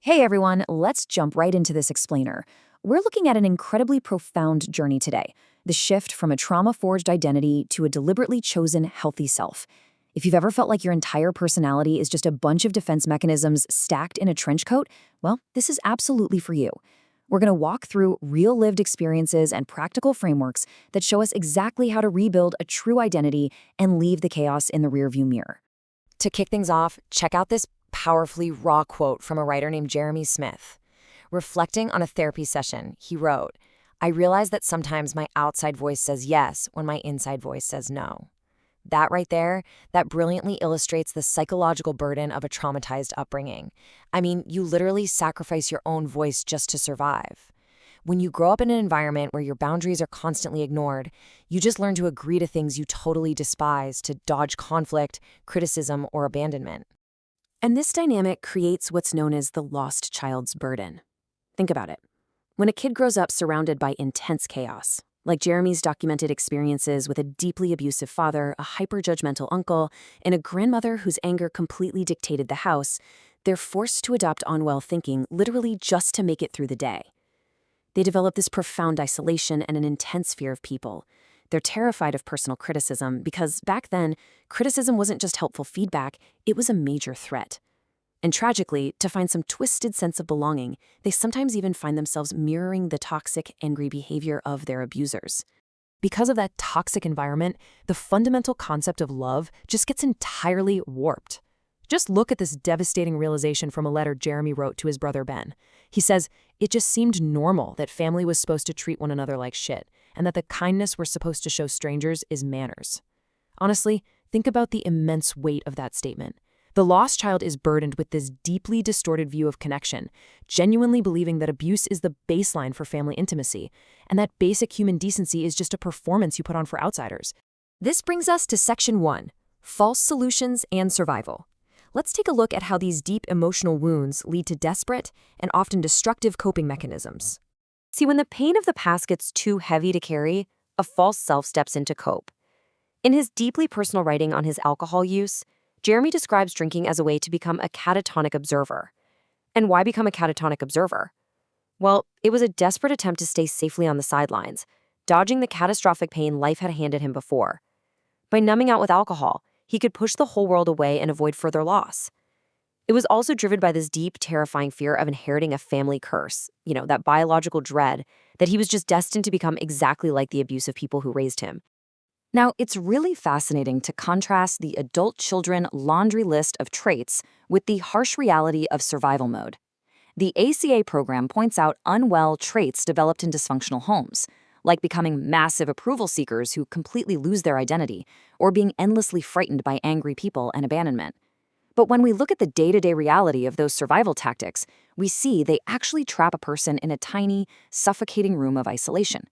Hey everyone, let's jump right into this explainer. We're looking at an incredibly profound journey today, the shift from a trauma-forged identity to a deliberately chosen healthy self. If you've ever felt like your entire personality is just a bunch of defense mechanisms stacked in a trench coat, well, this is absolutely for you. We're going to walk through real lived experiences and practical frameworks that show us exactly how to rebuild a true identity and leave the chaos in the rearview mirror. To kick things off, check out this powerfully raw quote from a writer named Jeremy Smith. Reflecting on a therapy session, he wrote, "I realize that sometimes my outside voice says yes when my inside voice says no." That right there, that brilliantly illustrates the psychological burden of a traumatized upbringing. I mean, you literally sacrifice your own voice just to survive. When you grow up in an environment where your boundaries are constantly ignored, you just learn to agree to things you totally despise to dodge conflict, criticism, or abandonment. And this dynamic creates what's known as the lost child's burden. Think about it. When a kid grows up surrounded by intense chaos, like Jeremy's documented experiences with a deeply abusive father, a hyper-judgmental uncle, and a grandmother whose anger completely dictated the house, they're forced to adopt unwell thinking literally just to make it through the day. They develop this profound isolation and an intense fear of people. They're terrified of personal criticism because back then, criticism wasn't just helpful feedback, it was a major threat. And tragically, to find some twisted sense of belonging, they sometimes even find themselves mirroring the toxic, angry behavior of their abusers. Because of that toxic environment, the fundamental concept of love just gets entirely warped. Just look at this devastating realization from a letter Jeremy wrote to his brother Ben. He says, "It just seemed normal that family was supposed to treat one another like shit, and that the kindness we're supposed to show strangers is manners." Honestly, think about the immense weight of that statement. The lost child is burdened with this deeply distorted view of connection, genuinely believing that abuse is the baseline for family intimacy, and that basic human decency is just a performance you put on for outsiders. This brings us to Section 1, False Solutions and Survival. Let's take a look at how these deep emotional wounds lead to desperate and often destructive coping mechanisms. See, when the pain of the past gets too heavy to carry, a false self steps in to cope. In his deeply personal writing on his alcohol use, Jeremy describes drinking as a way to become a catatonic observer. And why become a catatonic observer? Well, it was a desperate attempt to stay safely on the sidelines, dodging the catastrophic pain life had handed him before. By numbing out with alcohol, he could push the whole world away and avoid further loss. It was also driven by this deep, terrifying fear of inheriting a family curse, that biological dread that he was just destined to become exactly like the abusive people who raised him. Now, it's really fascinating to contrast the adult children laundry list of traits with the harsh reality of survival mode. The ACA program points out unwell traits developed in dysfunctional homes, like becoming massive approval seekers who completely lose their identity, or being endlessly frightened by angry people and abandonment. But when we look at the day-to-day reality of those survival tactics, we see they actually trap a person in a tiny, suffocating room of isolation.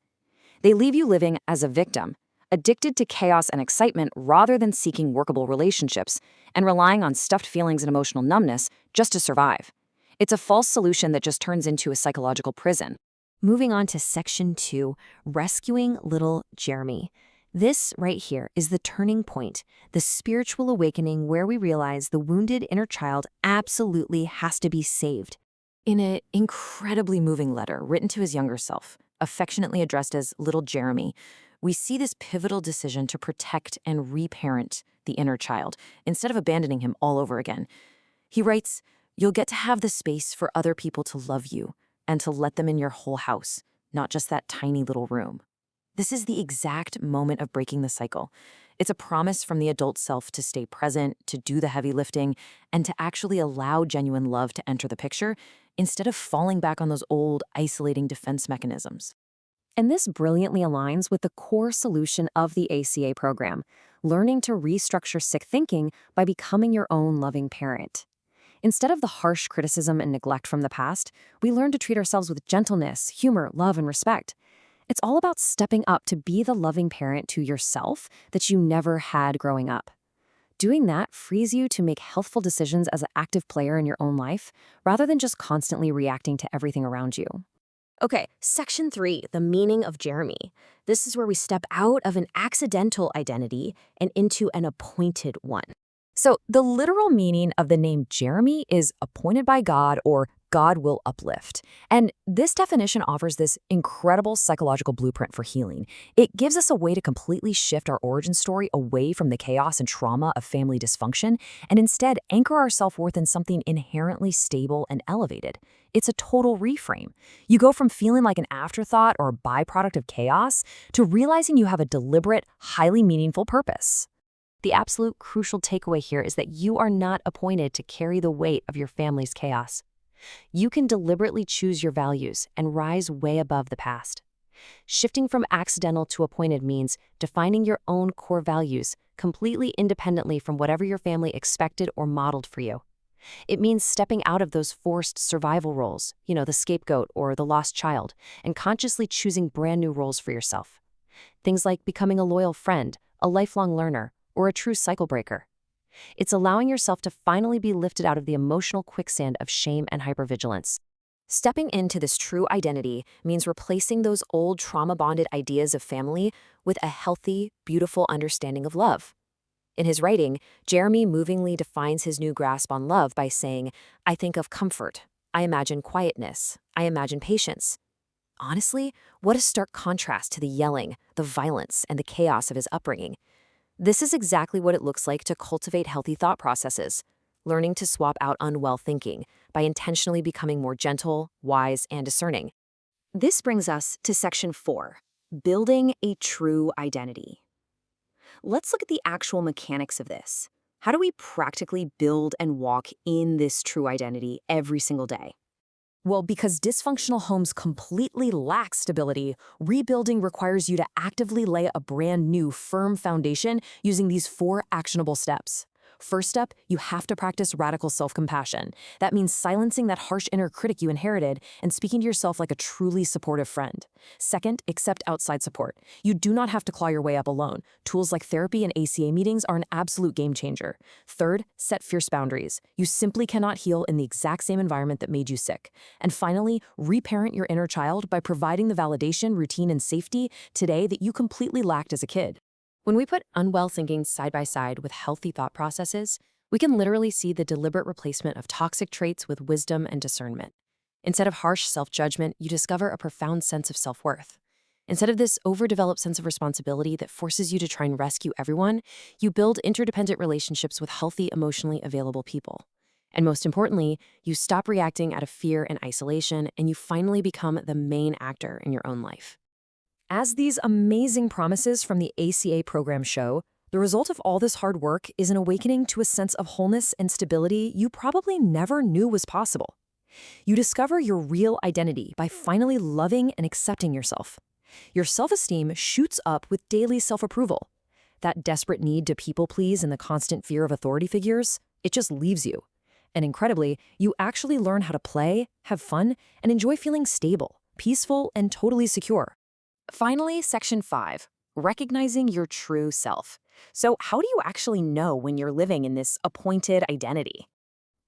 They leave you living as a victim, addicted to chaos and excitement rather than seeking workable relationships, and relying on stuffed feelings and emotional numbness just to survive. It's a false solution that just turns into a psychological prison. Moving on to Section 2, Rescuing Little Jeremy. This right here is the turning point, the spiritual awakening where we realize the wounded inner child absolutely has to be saved. In an incredibly moving letter written to his younger self, affectionately addressed as Little Jeremy, we see this pivotal decision to protect and reparent the inner child instead of abandoning him all over again. He writes, "You'll get to have the space for other people to love you and to let them in your whole house, not just that tiny little room." This is the exact moment of breaking the cycle. It's a promise from the adult self to stay present, to do the heavy lifting, and to actually allow genuine love to enter the picture instead of falling back on those old, isolating defense mechanisms. And this brilliantly aligns with the core solution of the ACA program, learning to restructure sick thinking by becoming your own loving parent. Instead of the harsh criticism and neglect from the past, we learn to treat ourselves with gentleness, humor, love, and respect. It's all about stepping up to be the loving parent to yourself that you never had growing up. Doing that frees you to make healthful decisions as an active player in your own life, rather than just constantly reacting to everything around you. Okay, Section 3, the meaning of Jeremy. This is where we step out of an accidental identity and into an appointed one. So the literal meaning of the name Jeremy is appointed by God or God will uplift. And this definition offers this incredible psychological blueprint for healing. It gives us a way to completely shift our origin story away from the chaos and trauma of family dysfunction and instead anchor our self-worth in something inherently stable and elevated. It's a total reframe. You go from feeling like an afterthought or a byproduct of chaos to realizing you have a deliberate, highly meaningful purpose. The absolute crucial takeaway here is that you are not appointed to carry the weight of your family's chaos. You can deliberately choose your values and rise way above the past. Shifting from accidental to appointed means defining your own core values completely independently from whatever your family expected or modeled for you. It means stepping out of those forced survival roles, the scapegoat or the lost child, and consciously choosing brand new roles for yourself. Things like becoming a loyal friend, a lifelong learner, or a true cycle breaker. It's allowing yourself to finally be lifted out of the emotional quicksand of shame and hypervigilance. Stepping into this true identity means replacing those old trauma-bonded ideas of family with a healthy, beautiful understanding of love. In his writing, Jeremy movingly defines his new grasp on love by saying, "I think of comfort. I imagine quietness. I imagine patience." Honestly, what a stark contrast to the yelling, the violence, and the chaos of his upbringing. This is exactly what it looks like to cultivate healthy thought processes, learning to swap out unwell thinking by intentionally becoming more gentle, wise, and discerning. This brings us to Section 4, Building a True Identity. Let's look at the actual mechanics of this. How do we practically build and walk in this true identity every single day? Well, because dysfunctional homes completely lack stability, rebuilding requires you to actively lay a brand new, firm foundation using these 4 actionable steps. First step, you have to practice radical self-compassion. That means silencing that harsh inner critic you inherited and speaking to yourself like a truly supportive friend. Second, accept outside support. You do not have to claw your way up alone. Tools like therapy and ACA meetings are an absolute game changer. Third, set fierce boundaries. You simply cannot heal in the exact same environment that made you sick. And finally, reparent your inner child by providing the validation, routine, and safety today that you completely lacked as a kid. When we put unwell thinking side by side with healthy thought processes, we can literally see the deliberate replacement of toxic traits with wisdom and discernment. Instead of harsh self-judgment, you discover a profound sense of self-worth. Instead of this overdeveloped sense of responsibility that forces you to try and rescue everyone, you build interdependent relationships with healthy, emotionally available people. And most importantly, you stop reacting out of fear and isolation, and you finally become the main actor in your own life. As these amazing promises from the ACA program show, the result of all this hard work is an awakening to a sense of wholeness and stability you probably never knew was possible. You discover your real identity by finally loving and accepting yourself. Your self-esteem shoots up with daily self-approval. That desperate need to people-please and the constant fear of authority figures, it just leaves you. And incredibly, you actually learn how to play, have fun, and enjoy feeling stable, peaceful, and totally secure. Finally, Section 5, Recognizing your true self. So how do you actually know when you're living in this appointed identity?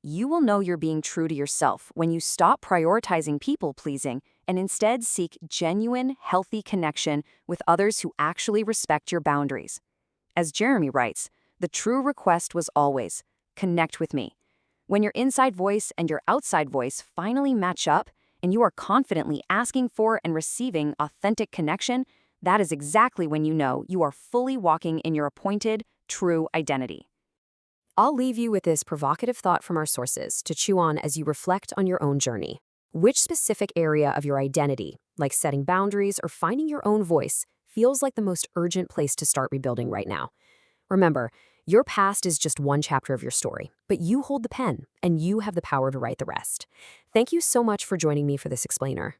You will know you're being true to yourself when you stop prioritizing people-pleasing and instead seek genuine, healthy connection with others who actually respect your boundaries. As Jeremy writes, the true request was always, connect with me. When your inside voice and your outside voice finally match up, and you are confidently asking for and receiving authentic connection, that is exactly when you know you are fully walking in your appointed, true identity. I'll leave you with this provocative thought from our sources to chew on as you reflect on your own journey. Which specific area of your identity, like setting boundaries or finding your own voice, feels like the most urgent place to start rebuilding right now? Remember, your past is just one chapter of your story, but you hold the pen, and you have the power to write the rest. Thank you so much for joining me for this explainer.